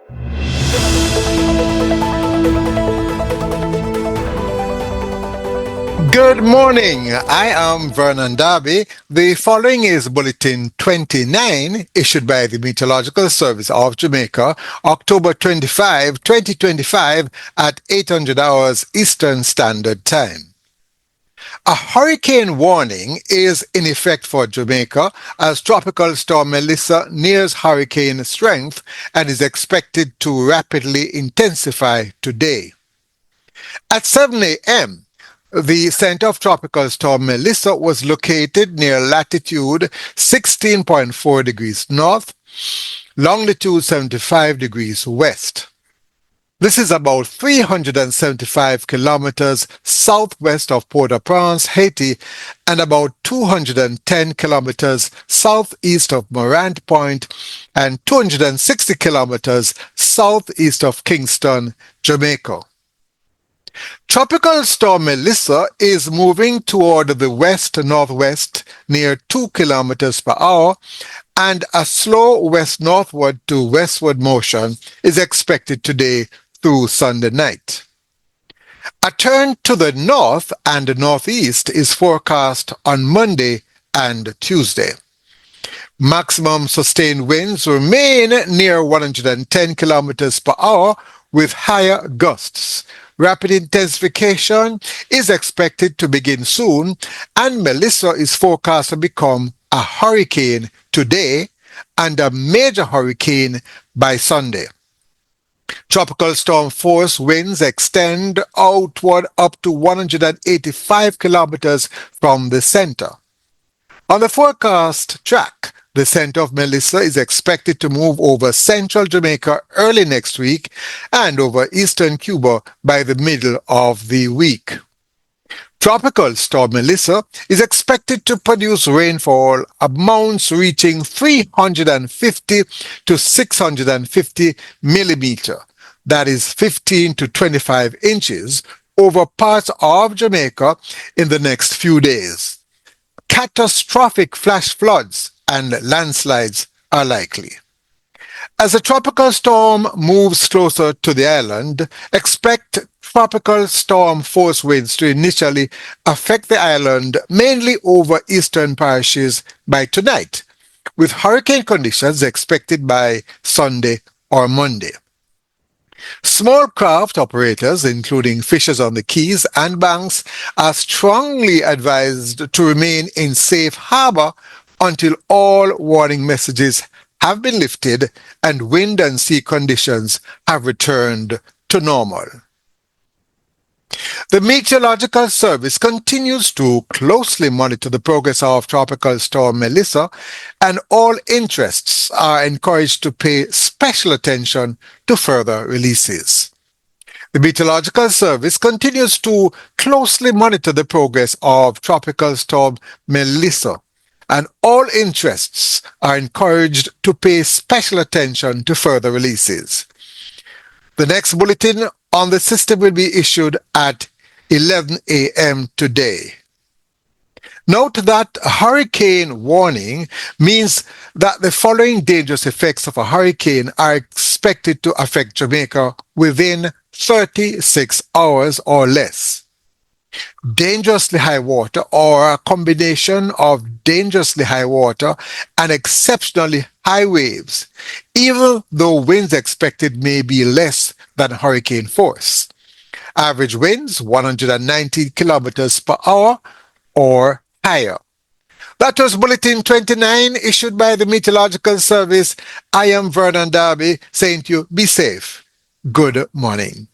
Good morning. I am Vernon Darby. The following is Bulletin 29, issued by the Meteorological Service of Jamaica, October 25, 2025, at 800 hours Eastern Standard Time. A hurricane warning is in effect for Jamaica as Tropical Storm Melissa nears hurricane strength and is expected to rapidly intensify today. At 7 a.m., the center of Tropical Storm Melissa was located near latitude 16.4 degrees north, longitude 75 degrees west. This is about 375 kilometers southwest of Port-au-Prince, Haiti, and about 210 kilometers southeast of Morant Point and 260 kilometers southeast of Kingston, Jamaica. Tropical Storm Melissa is moving toward the west-northwest near 2 kilometers per hour, and a slow west-northward to westward motion is expected today through Sunday night. A turn to the north and northeast is forecast on Monday and Tuesday. Maximum sustained winds remain near 110 kilometers per hour with higher gusts. Rapid intensification is expected to begin soon, and Melissa is forecast to become a hurricane today and a major hurricane by Sunday. Tropical storm force winds extend outward up to 185 kilometers from the center. On the forecast track, the center of Melissa is expected to move over central Jamaica early next week and over eastern Cuba by the middle of the week. Tropical Storm Melissa is expected to produce rainfall amounts reaching 350 to 650 millimeter, that is 15 to 25 inches, over parts of Jamaica in the next few days. Catastrophic flash floods and landslides are likely. As the tropical storm moves closer to the island, expect tropical storm force winds to initially affect the island mainly over eastern parishes by tonight, with hurricane conditions expected by Sunday or Monday. Small craft operators, including fishers on the quays and banks, are strongly advised to remain in safe harbor until all warning messages have been lifted and wind and sea conditions have returned to normal. The Meteorological Service continues to closely monitor the progress of Tropical Storm Melissa, and all interests are encouraged to pay special attention to further releases. The Meteorological Service continues to closely monitor the progress of Tropical Storm Melissa, and all interests are encouraged to pay special attention to further releases. The next bulletin on the system will be issued at 11 a.m. today. Note that a hurricane warning means that the following dangerous effects of a hurricane are expected to affect Jamaica within 36 hours or less. Dangerously high water, or a combination of dangerously high water and exceptionally high waves, even though winds expected may be less than hurricane force. Average winds 190 kilometers per hour or higher. That was Bulletin 29, issued by the Meteorological Service. I am Vernon Darby, saying to you, be safe. Good morning.